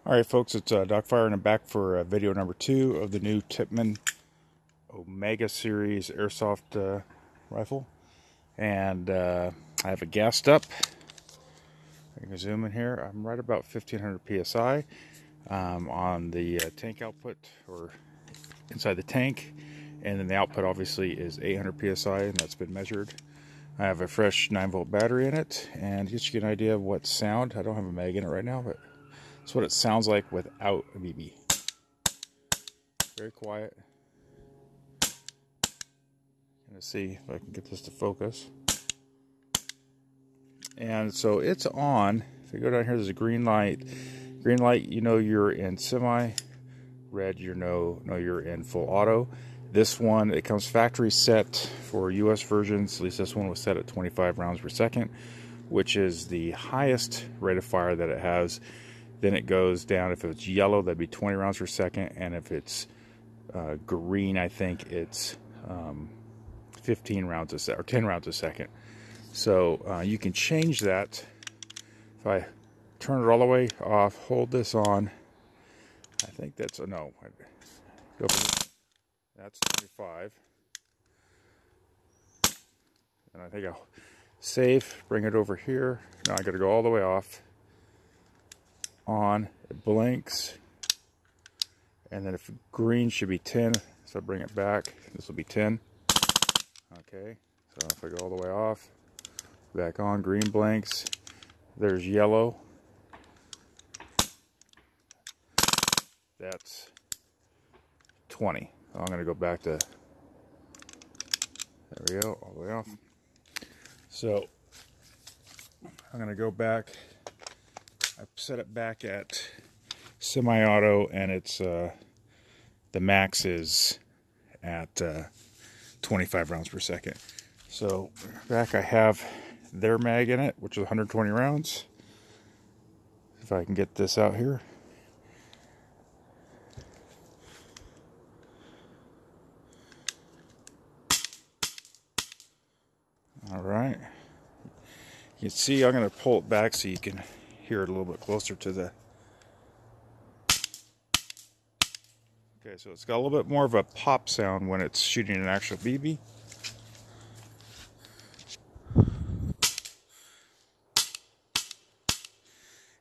Alright folks, it's Doc Fire and I'm back for video number 2 of the new Tippman Omega Series Airsoft rifle. And I have it gassed up. I can zoom in here. I'm right about 1500 psi on the tank output, or inside the tank. And then the output obviously is 800 psi, and that's been measured. I have a fresh 9-volt battery in it, and just to get an idea of what sound, I don't have a mag in it right now, but that's what it sounds like without a BB. Very quiet. Gonna see if I can get this to focus. And so it's on. If you go down here, there's a green light. Green light, you know you're in semi. Red, you know you're in full auto. This one, it comes factory set for US versions. At least this one was set at 25 rounds per second, which is the highest rate of fire that it has. Then it goes down. If it's yellow, that'd be 20 rounds per second, and if it's green, I think it's 15 rounds a second, or 10 rounds a second. So you can change that. If I turn it all the way off, hold this on, I think that's a no. Go for that's 25. And I think I'll save, bring it over here. Now I got to go all the way off. On, it blinks, and then if green should be 10, so I bring it back, this will be 10. Okay, so if I go all the way off, back on, green blinks, there's yellow, that's 20. So I'm going to go back to, there we go, all the way off. So I'm going to go back. I've set it back at semi-auto, and it's the max is at 25 rounds per second. So back I have their mag in it, which is 120 rounds. If I can get this out here. All right. You can see I'm going to pull it back so you can hear it a little bit closer to the. Okay, so it's got a little bit more of a pop sound when it's shooting an actual BB.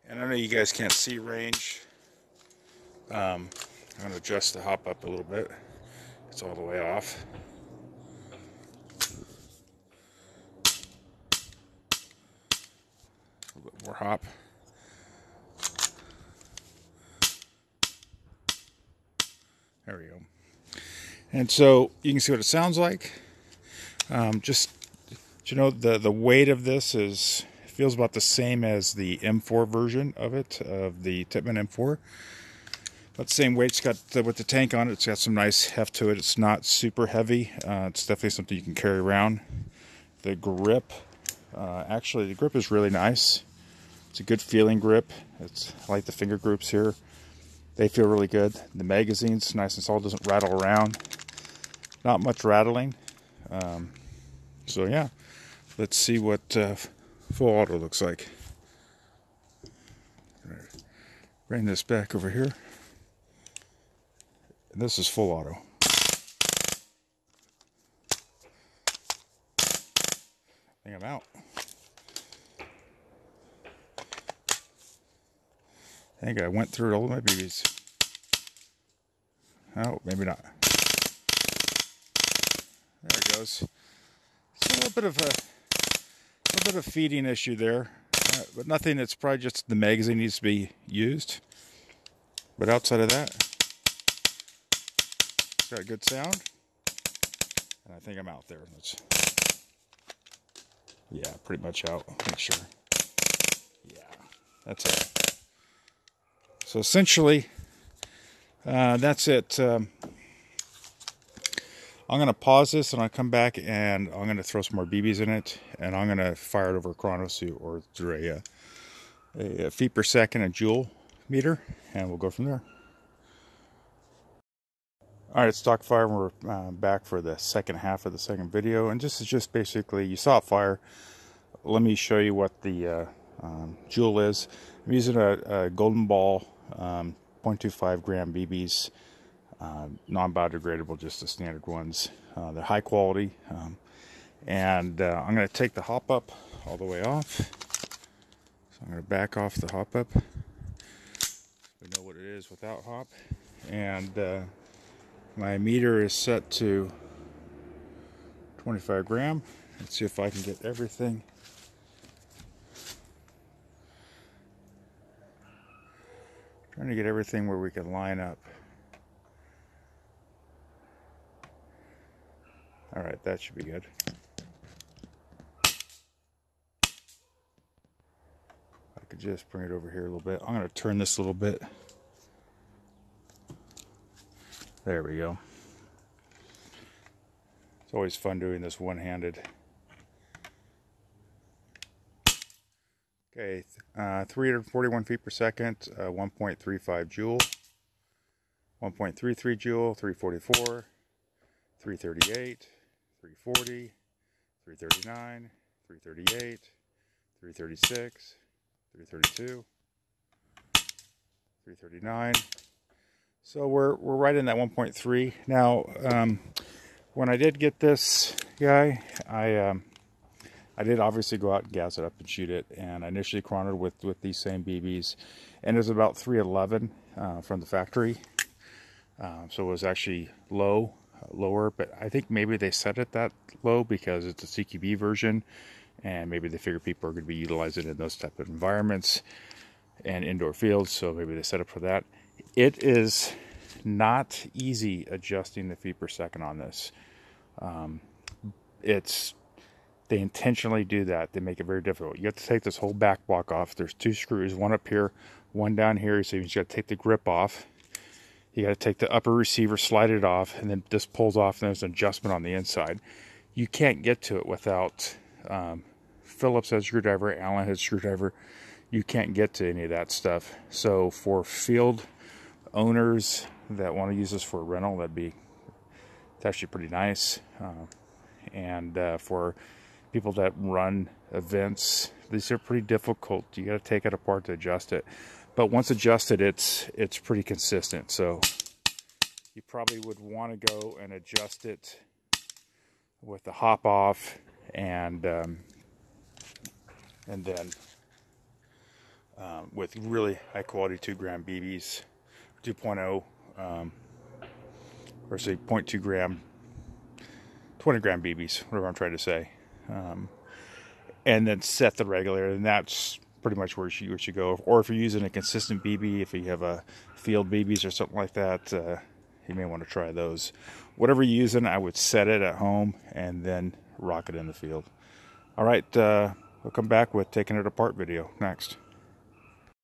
And I know you guys can't see range. I'm going to adjust the hop up a little bit. It's all the way off. A little bit more hop. There we go. And so you can see what it sounds like. Just, you know, the weight of this feels about the same as the M4 version of it, of the Tippman M4. But the same weight. It's got with the tank on it. It's got some nice heft to it. It's not super heavy. It's definitely something you can carry around. The grip, actually, the grip is really nice. It's a good feeling grip. I like the finger groups here. They feel really good. The magazine's nice and solid, doesn't rattle around. Not much rattling. So yeah, let's see what full auto looks like. Bring this back over here. And this is full auto. I think I'm out. I think I went through all of my BBs. Oh, maybe not. There it goes. It's a little bit of a feeding issue there, but nothing. It's probably just the magazine needs to be used. But outside of that, it's got a good sound. And I think I'm out there. Yeah, pretty much out. Make sure. Yeah, that's it. So essentially, that's it. I'm going to pause this, and I'll come back, and I'm going to throw some more BBs in it, and I'm going to fire it over a chronosuit or through a feet per second, a joule meter, and we'll go from there. All right, it's Doc Fire, and we're back for the second half of the second video, and this is just basically, you saw it fire. Let me show you what the joule is. I'm using a golden ball 0.25 gram BBs, non-biodegradable, just the standard ones. They're high quality, and I'm going to take the hop up all the way off. So I'm going to back off the hop up. We know what it is without hop, and my meter is set to 25 gram. Let's see if I can get everything. Trying to get everything where we can line up. All right, that should be good. I could just bring it over here a little bit. I'm going to turn this a little bit. There we go. It's always fun doing this one-handed. Okay, 341 feet per second, 1.35 joule, 1.33 joule, 344, 338, 340, 339, 338, 336, 332, 339. So we're right in that 1.3. Now, when I did get this guy, I did obviously go out and gas it up and shoot it, and I initially chronoed with these same BBs, and it was about 311 from the factory. So it was actually lower, but I think maybe they set it that low because it's a CQB version, and maybe they figure people are going to be utilizing it in those type of environments and indoor fields, so maybe they set it for that. It is not easy adjusting the feet per second on this. They intentionally do that. They make it very difficult. You have to take this whole back block off. There's two screws, one up here, one down here. So you just got to take the grip off. You got to take the upper receiver, slide it off, and then this pulls off, and there's an adjustment on the inside. You can't get to it without Phillips has a screwdriver, Allen has a screwdriver. You can't get to any of that stuff. So for field owners that want to use this for a rental, it's actually pretty nice. And for people that run events, these are pretty difficult. You got to take it apart to adjust it, but once adjusted, it's pretty consistent. So you probably would want to go and adjust it with the hop off, and then with really high quality 2 gram BBs, 2.0, or say 0.2 gram, 20 gram BBs, whatever I'm trying to say. And then set the regulator, and that's pretty much where you should go. Or if you're using a consistent BB, if you have a field BBs or something like that, you may want to try those. Whatever you're using, I would set it at home and then rock it in the field. All right, we'll come back with taking it apart video next.